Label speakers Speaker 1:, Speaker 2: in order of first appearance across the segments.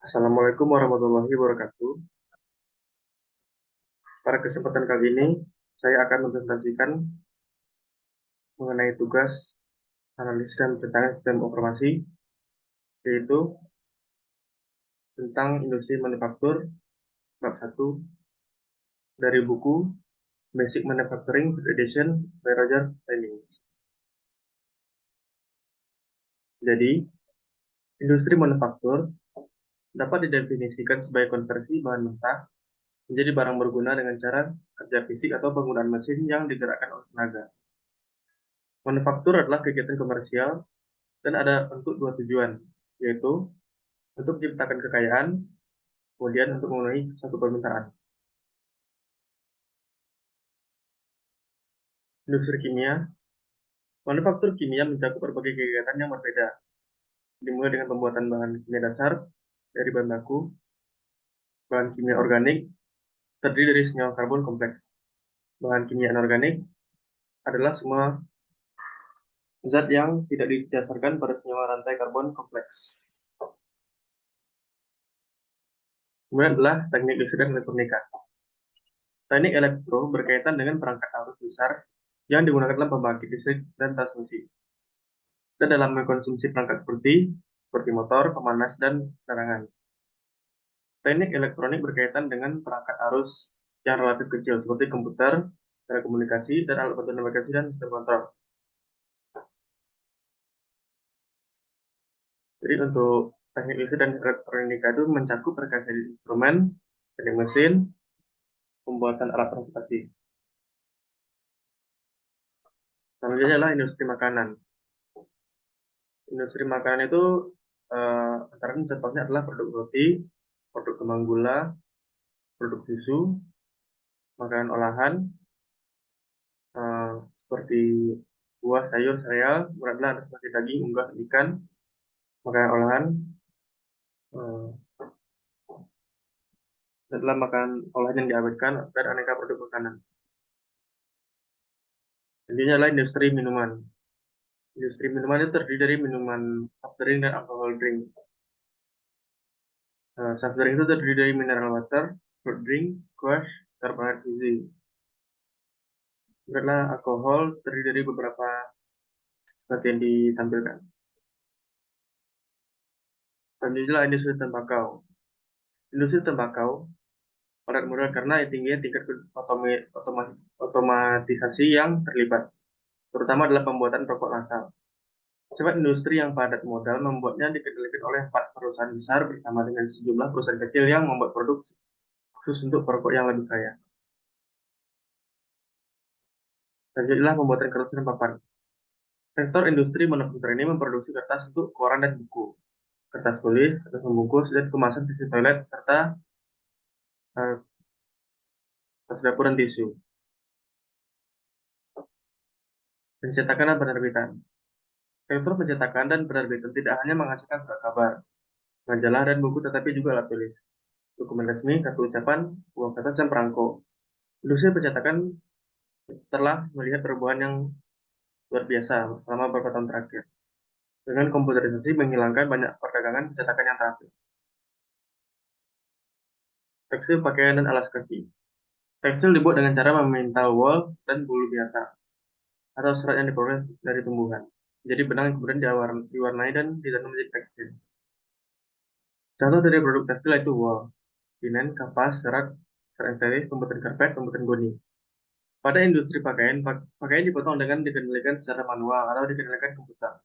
Speaker 1: Assalamualaikum warahmatullahi wabarakatuh. Pada kesempatan kali ini, saya akan mempresentasikan mengenai tugas analisis dan perencanaan sistem informasi, yaitu tentang industri manufaktur, bab 1, dari buku Basic Manufacturing First Edition by Roger Fleming. Jadi, industri manufaktur dapat didefinisikan sebagai konversi bahan mentah menjadi barang berguna dengan cara kerja fisik atau penggunaan mesin yang digerakkan oleh tenaga. Manufaktur adalah kegiatan komersial dan ada untuk dua tujuan, yaitu untuk menciptakan kekayaan, kemudian untuk memenuhi satu permintaan. Industri kimia, manufaktur kimia mencakup berbagai kegiatan yang berbeda, dimulai dengan pembuatan bahan kimia dasar dari bahan baku, bahan kimia organik terdiri dari senyawa karbon kompleks. Bahan kimia anorganik adalah semua zat yang tidak didasarkan pada senyawa rantai karbon kompleks. Kemudian adalah teknik listrik dan elektronika. Teknik elektro berkaitan dengan perangkat arus besar yang digunakan dalam pembangkit listrik dan transmisi, dan dalam mengkonsumsi perangkat seperti motor, pemanas, dan penerangan. Teknik elektronik berkaitan dengan perangkat arus yang relatif kecil, seperti komputer, telekomunikasi, dan alat bantu navigasi dan sistem kontrol. Jadi untuk teknik listrik dan elektronika itu mencakup rekayasa instrumen, teknik mesin, pembuatan alat transportasi. Selanjutnya adalah industri makanan. Industri makanan itu antara contohnya adalah produk roti, produk kembang gula, produk susu, makanan olahan, seperti buah, sayur, sereal, kemudian ada seperti daging, unggas, ikan, makanan olahan, adalah makanan olahan yang diawetkan, dan aneka produk makanan. Selanjutnya adalah industri minuman. Industri minuman itu terdiri dari minuman soft drink dan alcohol drink. Soft drink itu terdiri dari mineral water, fruit drink, squash, carbonate fizzy. Adalah alkohol terdiri dari beberapa zat yang ditampilkan. Selanjutnya industri tembakau. Industri tembakau padat modal karena tingginya tingkat otomatisasi yang terlibat, terutama dalam pembuatan rokok langsam. Sifat industri yang padat modal membuatnya dikendalikan oleh 4 perusahaan besar bersama dengan sejumlah perusahaan kecil yang membuat produk khusus untuk perokok yang lebih kaya. Selanjutnya pembuatan kertas dan papan. Sektor industri manufaktur ini memproduksi kertas untuk koran dan buku, kertas tulis, kertas membungkus, dan kemasan tisu toilet, serta kertas dapur dan tisu. Pencetakan dan penerbitan. Sektor pencetakan dan penerbitan tidak hanya menghasilkan surat kabar, majalah, dan buku, tetapi juga alat tulis, dokumen resmi, kartu ucapan, uang kertas, dan perangko. Industri pencetakan telah melihat perubahan yang luar biasa selama beberapa tahun terakhir. Dengan komputerisasi menghilangkan banyak perdagangan pencetakan yang terakhir. Tekstil pakaian dan alas kaki. Tekstil dibuat dengan cara memintal wool dan bulu biasa, atau serat yang diperoleh dari tumbuhan. Jadi benang yang kemudian diwarnai dan ditanam menjadi tekstil. Contoh dari produk tekstil yaitu wool, linen, kapas, serat, serat esteris, pembuatan karpet, pembuatan goni. Pada industri pakaian, pakaian dipotong dengan dikendalikan secara manual atau dikendalikan komputer.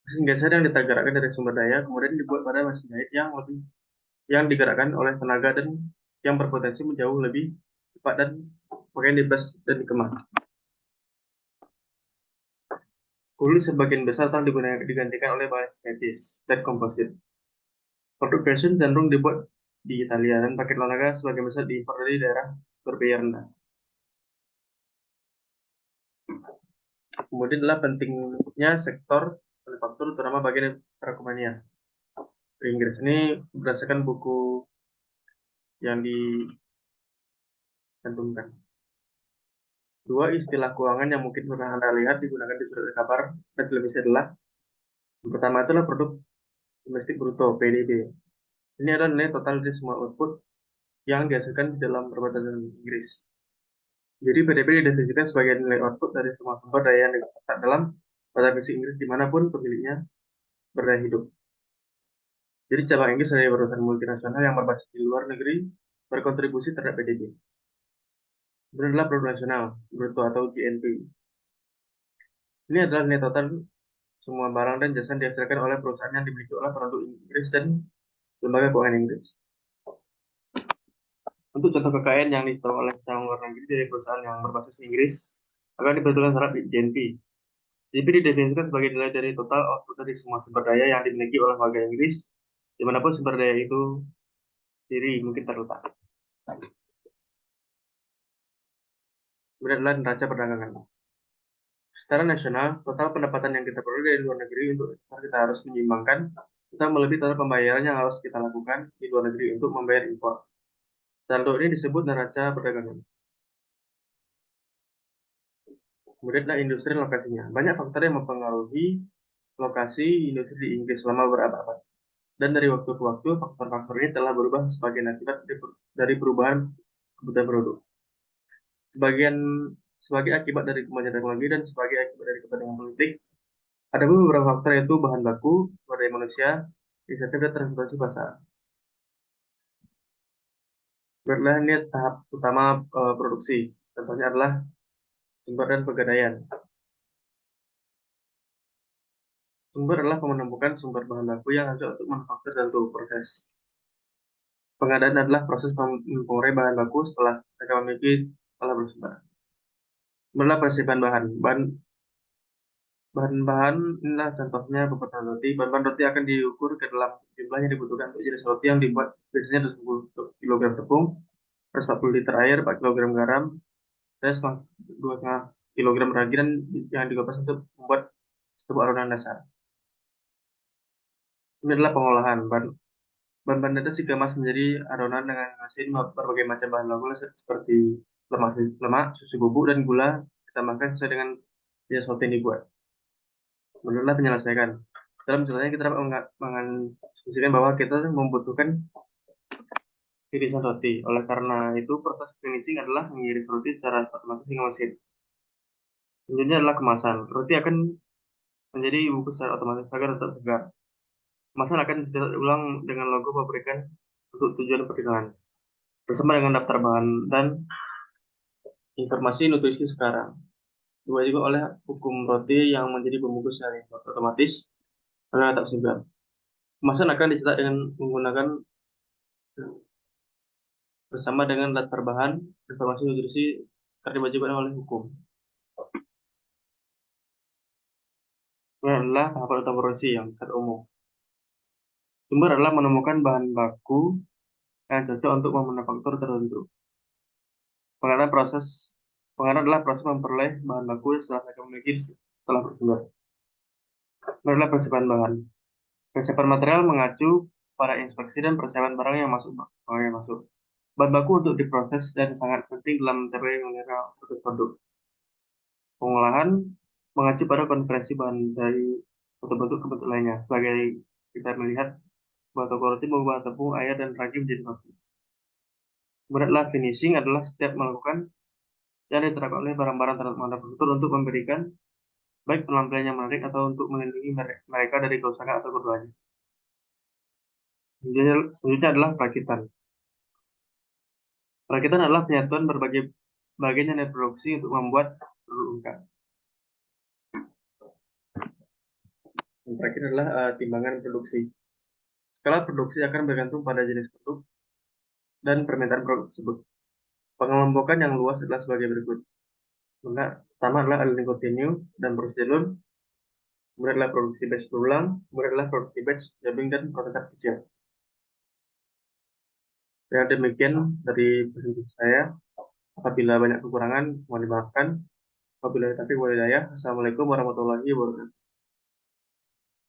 Speaker 1: Mesin geser yang digerakkan dari sumber daya kemudian dibuat pada mesin jahit yang digerakkan oleh tenaga dan yang berpotensi menjauh lebih cepat, dan pakaian dibas dan dikemas. Hulu sebagian besar telah digantikan oleh bahan sintetis dan komposit. Produk fashion cenderung dibuat di Italia dan paket olahraga sebagian besar diimpor dari daerah berbiaya rendah. Kemudian adalah pentingnya sektor manufaktur, terutama bagian perekonomian. Di Inggris ini berdasarkan buku yang dicantumkan. Dua istilah keuangan yang mungkin pernah Anda lihat digunakan di surat kabar dan televisi adalah, yang pertama itulah produk domestik bruto (PDB). Ini adalah nilai total dari semua output yang dihasilkan di dalam perbatasan Inggris. Jadi PDB didefinisikan sebagai nilai output dari semua sumber daya yang terletak dalam perbatasan Inggris dimanapun pemiliknya berdaya hidup. Jadi cabang Inggris dari perusahaan multinasional yang berbasis di luar negeri berkontribusi terhadap PDB. Kemudian adalah produk nasional bruto atau GNP. Ini adalah nilai total semua barang dan jasa yang dihasilkan oleh perusahaan yang dimiliki oleh penduduk Inggris dan lembaga keuangan Inggris. Untuk contoh kekayaan yang dihitung oleh cabang luar negeri dari perusahaan yang berbasis Inggris akan dibentukkan secara GNP. GDP didefinisikan sebagai nilai dari total output dari semua sumber daya yang dimiliki oleh warga Inggris, dimanapun sumber daya itu sendiri mungkin terletak. Kemudian adalah neraca perdagangan. Secara nasional, total pendapatan yang kita peroleh dari luar negeri untuk kita harus menyeimbangkan, kita melebihi total pembayaran yang harus kita lakukan di luar negeri untuk membayar impor. Saldo ini disebut neraca perdagangan. Kemudian adalah industri dan lokasinya. Banyak faktor yang mempengaruhi lokasi industri di Inggris selama berabad-abad. Dan dari waktu ke waktu, faktor-faktor ini telah berubah sebagai akibat dari perubahan kebutuhan produk. Sebagai akibat dari kemajuan teknologi dan sebagai akibat dari kepentingan politik, ada beberapa faktor yaitu bahan baku, sumber daya manusia, insentif dan transportasi pasar. Adalah ini tahap utama produksi. Contohnya adalah sumber dan pegadaian. Sumber adalah menemukan sumber bahan baku yang cocok untuk manufaktur suatu proses. Pengadaan adalah proses mengurai bahan baku setelah mereka memiliki telah bersumber. Adalah persiapan bahan. Bahan-bahan inilah contohnya pembuatan roti. Bahan-bahan roti akan diukur ke dalam jumlah yang dibutuhkan untuk jenis roti yang dibuat biasanya 20 kg tepung, 140 liter air, 4 kg garam, dan 2,5 kg ragi dan yang dikemas untuk membuat sebuah adonan dasar. Ini adalah pengolahan. Bahan-bahan itu dikemas menjadi adonan dengan mesin berbagai macam bahan baku seperti lemak, susu bubuk, dan gula ditambahkan sesuai dengan jenis roti yang dibuat. Menurutlah penyelesaian. Dalam contohnya kita dapat mengasumsikan bahwa kita membutuhkan irisan roti. Oleh karena itu, proses finishing adalah mengiris roti secara otomatis dengan mesin. Selanjutnya adalah kemasan. Roti akan menjadi dibungkus secara otomatis agar tetap segar. Kemasan akan dicetak ulang dengan logo pabrikan untuk tujuan perdagangan, bersama dengan daftar bahan dan informasi nutrisi sekarang. Dua juga oleh hukum roti yang menjadi pembungkus dari otomatis agar tetap segar. Kemasan akan dicetak dengan menggunakan bersama dengan daftar bahan, informasi nutrisi diwajibkan oleh hukum. Ini adalah tahapan utama produksi yang secara umum. Sumber adalah menemukan bahan baku yang cocok untuk memanufaktur tertentu. Pengadaan adalah proses memperoleh bahan baku setelah mereka memiliki setelah bersumber. Ini adalah persiapan bahan. Persiapan material mengacu pada inspeksi dan persiapan barang yang masuk. Bahan baku untuk diproses dan sangat penting dalam mencapai mengira produk. Pengolahan mengacu pada konversi bahan dari bentuk-bentuk ke bentuk lainnya. Sebagai kita melihat bahwa toko roti mengubah tepung, air, dan ragi menjadi roti. Kemudian adalah finishing adalah setiap melakukan yang diterapkan oleh barang-barang manufaktur untuk memberikan baik penampilan yang menarik atau untuk melindungi mereka dari kerusakan atau keduanya. Selanjutnya adalah perakitan. Perakitan adalah penyatuan berbagai bagian yang diproduksi untuk membuat produk lengkap. Yang terakhir adalah timbangan produksi. Skala produksi akan bergantung pada jenis produk dan permintaan produk tersebut. Pengelompokan yang luas adalah sebagai berikut. Pertama adalah early continue dan prosedur, kemudian adalah produksi batch berulang, kemudian adalah produksi batch jabbing dan prototipe kecil. Ya, demikian dari presentasi saya. Apabila banyak kekurangan, mohon dimaafkan. Apabila tapi walhidayah. Assalamualaikum warahmatullahi wabarakatuh.